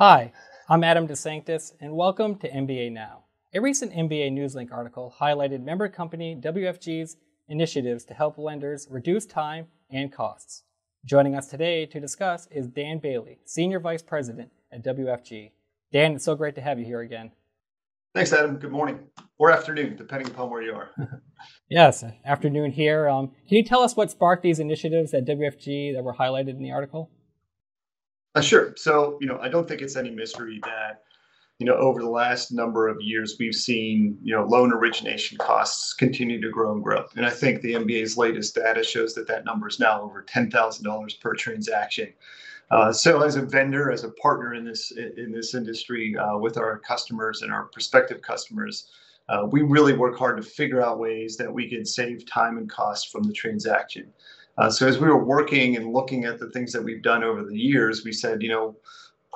Hi, I'm Adam DeSanctis, and welcome to MBANow. A recent MBA Newslink article highlighted member company WFG's initiatives to help lenders reduce time and costs. Joining us today to discuss is Dan Bailey, Senior Vice President at WFG. Dan, it's so great to have you here again. Thanks, Adam. Good morning or afternoon, depending upon where you are. Yes, afternoon here. Can you tell us what sparked these initiatives at WFG that were highlighted in the article? Sure. So, I don't think it's any mystery that, over the last number of years, we've seen, loan origination costs continue to grow and grow. And I think the MBA's latest data shows that number is now over $10,000 per transaction. So as a vendor, as a partner in this industry with our customers and our prospective customers, we really work hard to figure out ways that we can save time and cost from the transaction. So as we were working and looking at the things that we've done over the years, we said,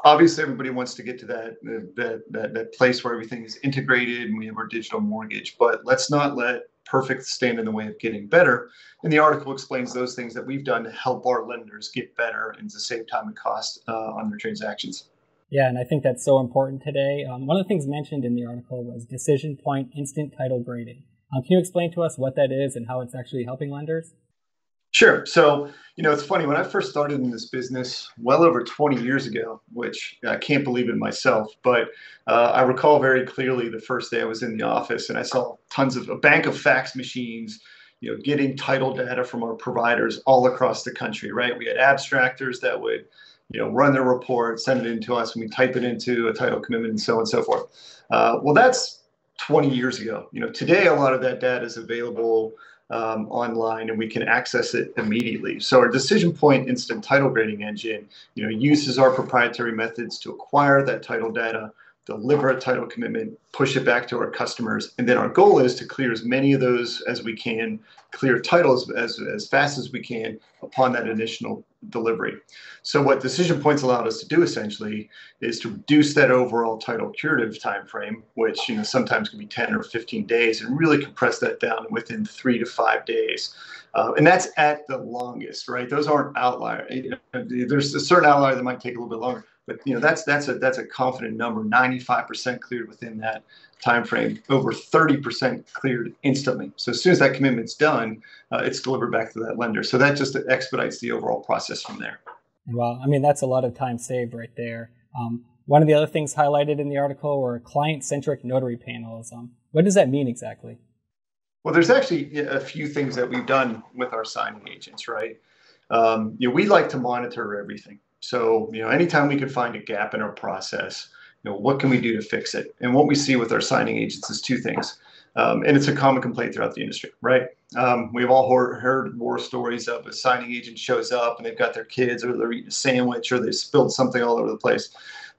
obviously everybody wants to get to that place where everything is integrated and we have our digital mortgage, but let's not let perfect stand in the way of getting better. And the article explains those things that we've done to help our lenders get better and to save time and cost on their transactions. Yeah, and I think that's so important today. One of the things mentioned in the article was decision point instant title grading. Can you explain to us what that is and how it's actually helping lenders? Sure. So, it's funny, when I first started in this business well over 20 years ago, which I can't believe it myself, but I recall very clearly the first day I was in the office and I saw a bank of fax machines, getting title data from our providers all across the country, right? We had abstractors that would, run their report, send it in to us, and we type it into a title commitment and so on and so forth. Well, that's 20 years ago. Today, a lot of that data is available online and we can access it immediately. So our decision point instant title grading engine, uses our proprietary methods to acquire that title data, deliver a title commitment, push it back to our customers. And then our goal is to clear as many of those as we can, clear titles as fast as we can upon that initial delivery. So what decision points allowed us to do essentially is to reduce that overall title curative time frame, which sometimes can be 10 or 15 days, and really compress that down within 3 to 5 days. And that's at the longest, right? Those aren't outliers. There's a certain outlier that might take a little bit longer, but that's a confident number. 95% cleared within that time frame, over 30% cleared instantly. So as soon as that commitment's done, it's delivered back to that lender. So that just expedites the overall process from there. Well, that's a lot of time saved right there. One of the other things highlighted in the article were client-centric notary panels. What does that mean exactly? Well, there's actually a few things that we've done with our signing agents, right? We like to monitor everything. So, anytime we can find a gap in our process, what can we do to fix it? And what we see with our signing agents is two things. And it's a common complaint throughout the industry, right? We've all heard war stories of a signing agent shows up and they've got their kids, or they're eating a sandwich, or they spilled something all over the place.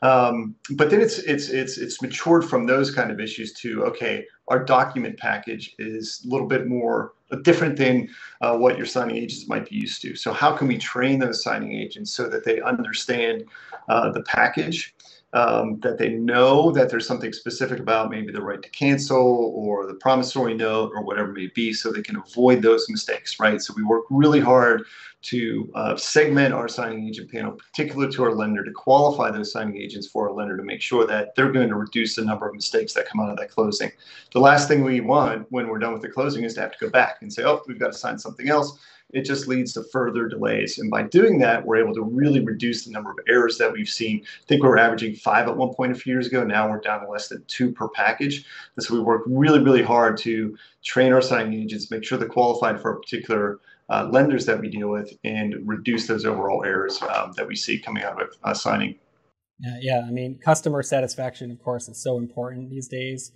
But then it's matured from those kind of issues to, okay, our document package is a little bit more different than what your signing agents might be used to. So how can we train those signing agents so that they understand the package, that they know that there's something specific about maybe the right to cancel or the promissory note or whatever it may be, so they can avoid those mistakes, right? So we work really hard to segment our signing agent panel, particular to our lender, to qualify those signing agents for our lender, to make sure that they're going to reduce the number of mistakes that come out of that closing. The last thing we want when we're done with the closing is to have to go back and say, oh, we've got to sign something else. It just leads to further delays. And by doing that, we're able to really reduce the number of errors that we've seen. I think we were averaging 5 at one point a few years ago. Now we're down to less than 2 per package. And so we work really, really hard to train our signing agents, make sure they're qualified for a particular lenders that we deal with, and reduce those overall errors that we see coming out of signing. Yeah, customer satisfaction, of course, is so important these days.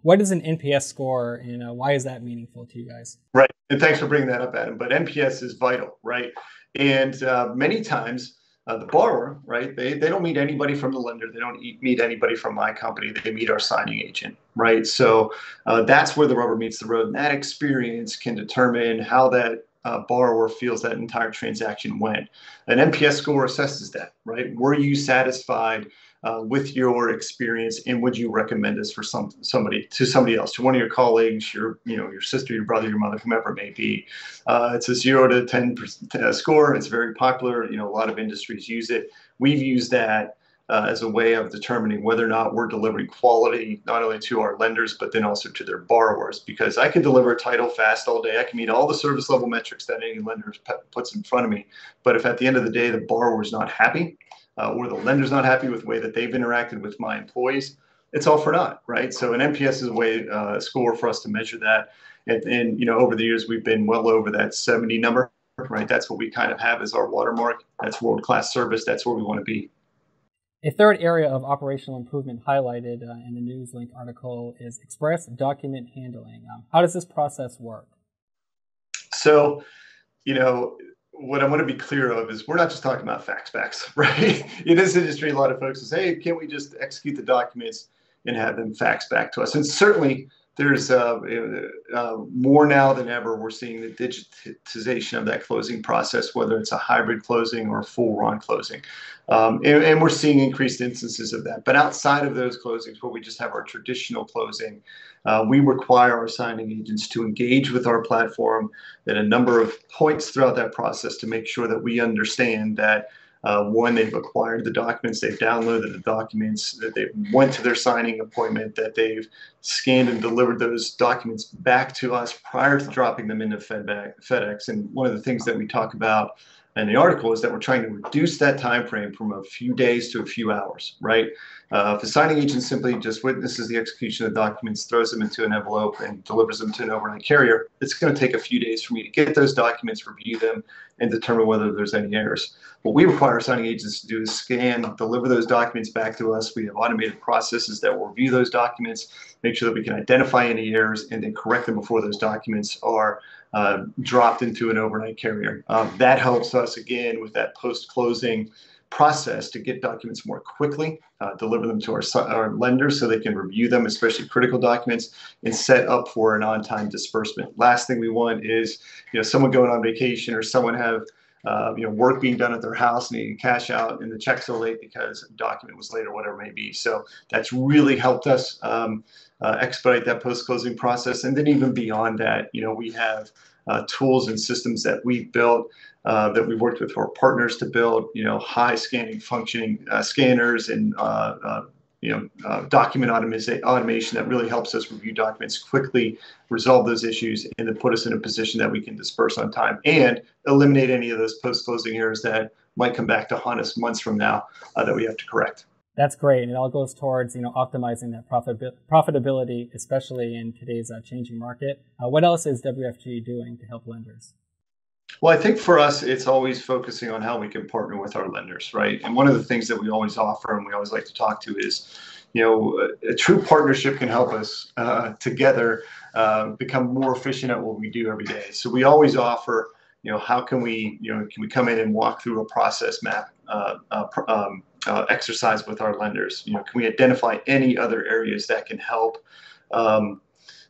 What is an NPS score, and why is that meaningful to you guys? Right, and thanks for bringing that up, Adam. But NPS is vital, right? And many times the borrower, right, they don't meet anybody from the lender. They don't meet anybody from my company. They meet our signing agent, right? So that's where the rubber meets the road. And that experience can determine how that borrower feels that entire transaction went. An NPS score assesses that, right? Were you satisfied with your experience, and would you recommend us for somebody else, to one of your colleagues, your sister, your brother, your mother, whomever it may be? It's a 0 to 10 score. It's very popular. A lot of industries use it. We've used that as a way of determining whether or not we're delivering quality, not only to our lenders, but then also to their borrowers. Because I can deliver a title fast all day. I can meet all the service level metrics that any lender puts in front of me. But if at the end of the day, the borrower is not happy, or the lender's not happy with the way that they've interacted with my employees, it's all for naught, right? So an NPS is a way, score for us to measure that. And you know, over the years, we've been well over that 70 number, right? That's what we kind of have as our watermark. That's world-class service. That's where we want to be. A third area of operational improvement highlighted in the NewsLink article is express document handling. How does this process work? So, you know, what I want to be clear of is we're not just talking about fax backs, right? In this industry, a lot of folks say, hey, can't we just execute the documents and have them faxed back to us? And certainly there's more now than ever, we're seeing the digitization of that closing process, whether it's a hybrid closing or a full run closing. And we're seeing increased instances of that. But outside of those closings where we just have our traditional closing, we require our signing agents to engage with our platform at a number of points throughout that process to make sure that we understand that one, they've acquired the documents, they've downloaded the documents, that they went to their signing appointment, that they've scanned and delivered those documents back to us prior to dropping them into FedEx. And one of the things that we talk about in the article is that we're trying to reduce that time frame from a few days to a few hours, right? If a signing agent simply just witnesses the execution of the documents, throws them into an envelope, and delivers them to an overnight carrier, it's going to take a few days for me to get those documents, review them, and determine whether there's any errors. What we require signing agents to do is scan, deliver those documents back to us. We have automated processes that will review those documents, make sure that we can identify any errors, and then correct them before those documents are dropped into an overnight carrier. That helps us, again, with that post-closing process to get documents more quickly, deliver them to our lenders so they can review them, especially critical documents, and set up for an on-time disbursement. Last thing we want is, you know, someone going on vacation or someone have work being done at their house and needing cash out, and the checks are late because a document was late or whatever it may be. So that's really helped us expedite that post-closing process. And then even beyond that, you know, we have tools and systems that we've built, that we've worked with our partners to build, you know, high scanning functioning scanners and document automation that really helps us review documents quickly, resolve those issues, and then put us in a position that we can disperse on time and eliminate any of those post-closing errors that might come back to haunt us months from now that we have to correct. That's great. And it all goes towards, you know, optimizing that profitability, especially in today's changing market. What else is WFG doing to help lenders? Well, I think for us, it's always focusing on how we can partner with our lenders, right? And one of the things that we always offer and we always like to talk to is, you know, a true partnership can help us together become more efficient at what we do every day. So we always offer, you know, how can we come in and walk through a process map exercise with our lenders? You know, can we identify any other areas that can help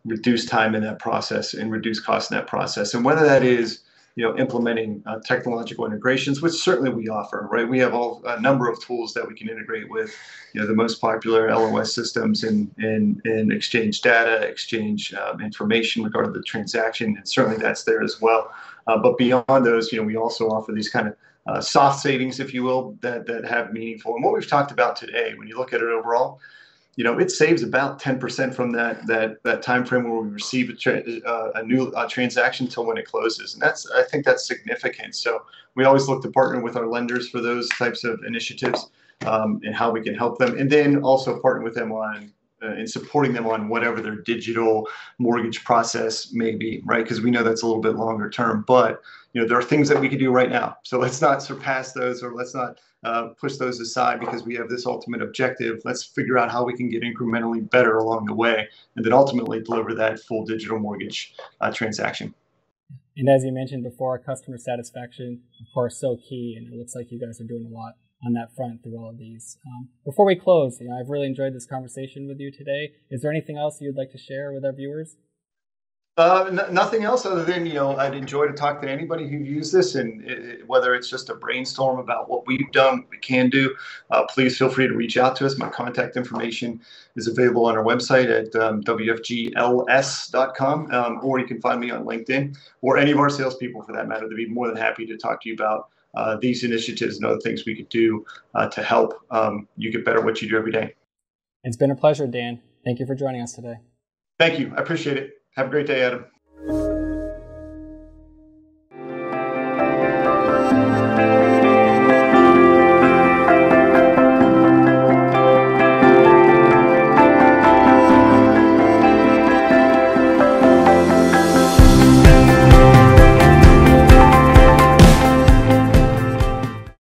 reduce time in that process and reduce costs in that process? And whether that is, you know, implementing technological integrations, which certainly we offer, right? We have a number of tools that we can integrate with, you know, the most popular LOS systems and exchange data, exchange information regarding the transaction, and certainly that's there as well. But beyond those, you know, we also offer these kind of soft savings, if you will, that have meaningful. And what we've talked about today, when you look at it overall, you know, it saves about 10% from that time frame where we receive a new transaction till when it closes, and I think that's significant. So we always look to partner with our lenders for those types of initiatives and how we can help them, and then also partner with them on and supporting them on whatever their digital mortgage process may be, right? Because we know that's a little bit longer term, but you know, there are things that we can do right now. So let's not surpass those, or let's not push those aside because we have this ultimate objective. Let's figure out how we can get incrementally better along the way, and then ultimately deliver that full digital mortgage transaction. And as you mentioned before, customer satisfaction, of course, so key, and it looks like you guys are doing a lot on that front through all of these. Before we close, you know, I've really enjoyed this conversation with you today. Is there anything else you'd like to share with our viewers? Nothing else other than, you know, I'd enjoy to talk to anybody who used this, and whether it's just a brainstorm about what we've done, what we can do, please feel free to reach out to us. My contact information is available on our website at wfgls.com, or you can find me on LinkedIn, or any of our salespeople for that matter. They'd be more than happy to talk to you about these initiatives and other things we could do to help you get better at what you do every day. It's been a pleasure, Dan. Thank you for joining us today. Thank you. I appreciate it. Have a great day, Adam.